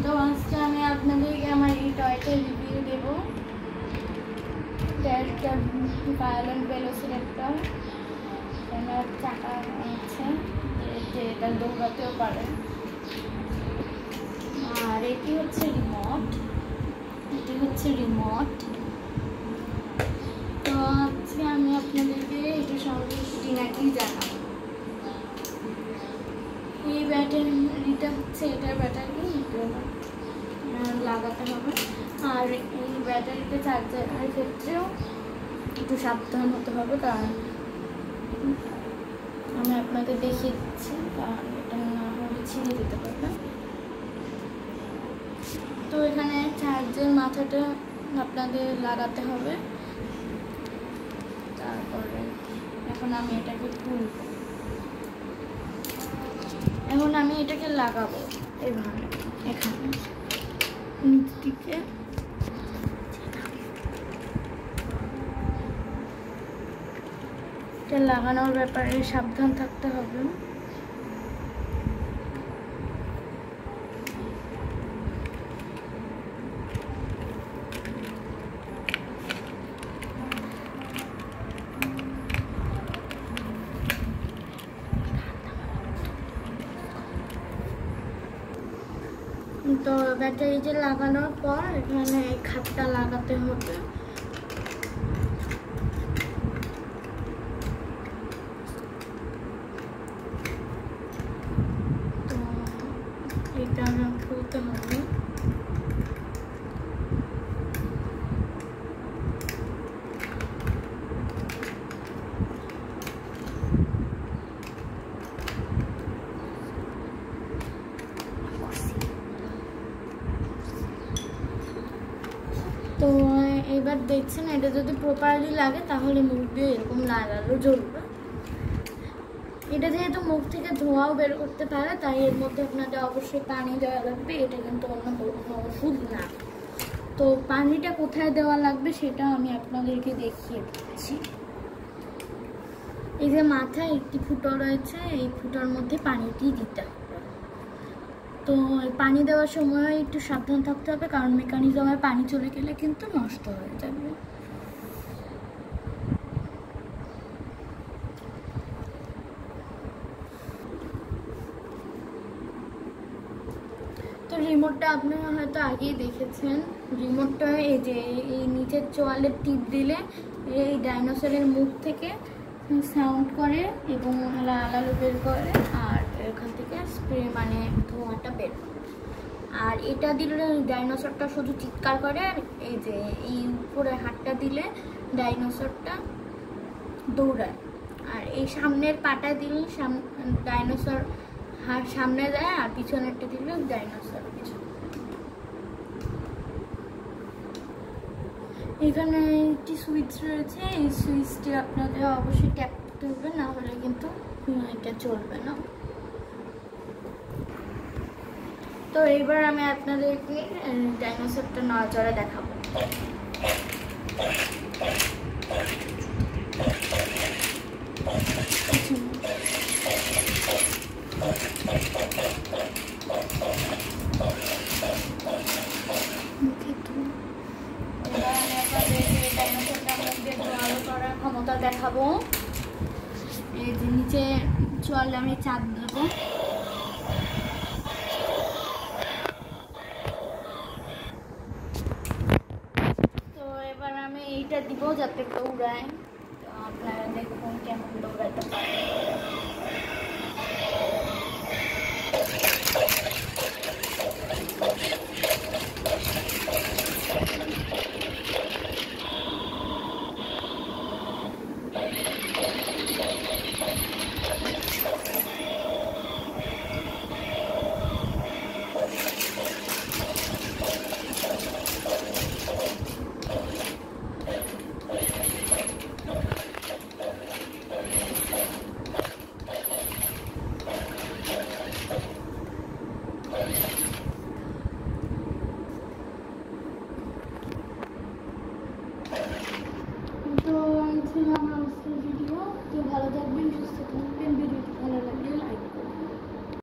তো আজকে আমি আপনাদেরকে আমার এই টয়টা রিভিউ দেবো। একটা ভায়োলেন্ট ভেলোসিরাপ্টর, এনার চাকা আছে যে এটা দৌড়াতেও পারে। আর এটি হচ্ছে রিমোট। তো আজকে আমি আপনাদেরকে এটা সম্পর্কে নাকি জানাবো। এই ব্যাটারিটা হচ্ছে এটার ব্যাটারি, লাগাতে হবে। আর এই ব্যাটারিতে চার্জারের ক্ষেত্রেও একটু সাবধান হতে হবে, কারণ আমি আপনাদের দেখিয়ে দিচ্ছি, কারণ এটা না হলে ছিঁড়ে দিতে পারবে। তো এখানে চার্জের মাথাটা আপনাদের লাগাতে হবে। তারপরে এখন আমি এটাকে খুলব, এখন আমি এটাকে লাগাবো এভাবে এখানে নিচ দিকে। এটা লাগানোর ব্যাপারে সাবধান থাকতে হবে। তো ব্যাটারি যে লাগানোর পর এখানে খাপটা লাগাতে হবে। তো এটা খুলতে হবে। তো এবার দেখছেন, এটা যদি প্রপারলি লাগে তাহলে মুখ দিয়ে এরকম লাগালো জ্বলবে। এটা যেহেতু মুখ থেকে ধোঁয়াও বের করতে পারে, তাই এর মধ্যে আপনাদের অবশ্যই পানি দেওয়া লাগবে। এটা কিন্তু অন্য কোনো ওষুধ না। তো পানিটা কোথায় দেওয়া লাগবে সেটা আমি আপনাদেরকে দেখিয়ে দিচ্ছি। এই যে মাথায় একটি ফুটো রয়েছে, এই ফুটোর মধ্যে পানিটি দিতে হবে। তো পানি দেওয়ার সময় একটু সাবধান থাকতে হবে, কারণ মেকানিজমে পানি চলে গেলে কিন্তু নষ্ট হয়ে যাবে। তো রিমোটটা আপনারা হয়তো আগেই দেখেছেন। রিমোটটা এই যে এই নিচের চোয়ালের টিপ দিলে এই ডাইনোসরের মুখ থেকে সাউন্ড করে এবং আলো বের করে, আর এখান থেকে স্প্রে মানে ধোঁয়াটা বের করে। আর এটা দিলে ডাইনোসরটা শুধু চিৎকার করে, আর এই যে এই উপরে হাতটা দিলে ডাইনোসরটা দৌড়ায়। আর এই সামনের পাটা দিলে ডাইনোসর হাত সামনে যায়, আর পিছনেরটা দিলে ডাইনোসর পিছনে। এখানে একটি সুইচ রয়েছে, এই সুইচটি আপনাদের অবশ্যই ট্যাপ করতে হবে, না হলে কিন্তু এটা চলবে না। তো এবার আমি আপনাদেরকে ডাইনোসরটা নড়াচড়া দেখাবো। ক্ষমতা দেখাবো। এই যে নিচে চলে আমি চাপ দেবো। তো এবার আমি এইটা দিব যাতে দৌড়ায়। তো আপনারা দেখুন কেমন দৌড়াতে পারে।